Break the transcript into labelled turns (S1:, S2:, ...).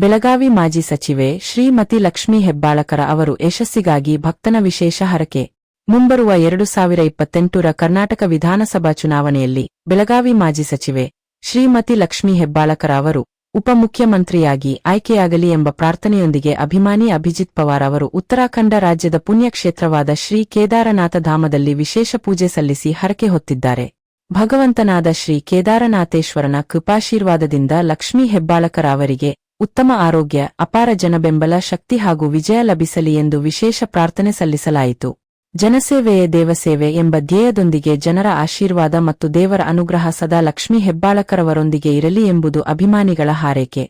S1: ಬೆಳಗಾವಿ ಮಾಜಿ ಸಚಿವೆ ಶ್ರೀಮತಿ ಲಕ್ಷ್ಮೀ ಹೆಬ್ಬಾಳಕರ ಅವರು ಯಶಸ್ಸಿಗಾಗಿ ಭಕ್ತನ ವಿಶೇಷ ಹರಕೆ. ಮುಂಬರುವ 2028ರ ಕರ್ನಾಟಕ ವಿಧಾನಸಭಾ ಚುನಾವಣೆಯಲ್ಲಿ ಬೆಳಗಾವಿ ಮಾಜಿ ಸಚಿವೆ ಶ್ರೀಮತಿ ಲಕ್ಷ್ಮೀ ಹೆಬ್ಬಾಳಕರ ಅವರು ಉಪಮುಖ್ಯಮಂತ್ರಿಯಾಗಿ ಆಯ್ಕೆಯಾಗಲಿ ಎಂಬ ಪ್ರಾರ್ಥನೆಯೊಂದಿಗೆ ಅಭಿಮಾನಿ ಅಭಿಜಿತ್ ಪವಾರ್ ಅವರು ಉತ್ತರಾಖಂಡ ರಾಜ್ಯದ ಪುಣ್ಯಕ್ಷೇತ್ರವಾದ ಶ್ರೀ ಕೇದಾರನಾಥ ಧಾಮದಲ್ಲಿ ವಿಶೇಷ ಪೂಜೆ ಸಲ್ಲಿಸಿ ಹರಕೆ ಹೊತ್ತಿದ್ದಾರೆ. ಭಗವಂತನಾದ ಶ್ರೀ ಕೇದಾರನಾಥೇಶ್ವರನ ಕೃಪಾಶೀರ್ವಾದದಿಂದ ಲಕ್ಷ್ಮೀ ಹೆಬ್ಬಾಳಕರ ಅವರಿಗೆ ಉತ್ತಮ ಆರೋಗ್ಯ, ಅಪಾರ ಜನಬೆಂಬಲ, ಶಕ್ತಿ ಹಾಗೂ ವಿಜಯ ಲಭಿಸಲಿ ಎಂದು ವಿಶೇಷ ಪ್ರಾರ್ಥನೆ ಸಲ್ಲಿಸಲಾಯಿತು. ಜನಸೇವೆಯೇ ದೇವಸೇವೆ ಎಂಬ ಧ್ಯೇಯದೊಂದಿಗೆ ಜನರ ಆಶೀರ್ವಾದ ಮತ್ತು ದೇವರ ಅನುಗ್ರಹ ಸದಾ ಲಕ್ಷ್ಮೀ ಹೆಬ್ಬಾಳಕರವರೊಂದಿಗೆ ಇರಲಿ ಎಂಬುದು ಅಭಿಮಾನಿಗಳ ಹಾರೈಕೆ.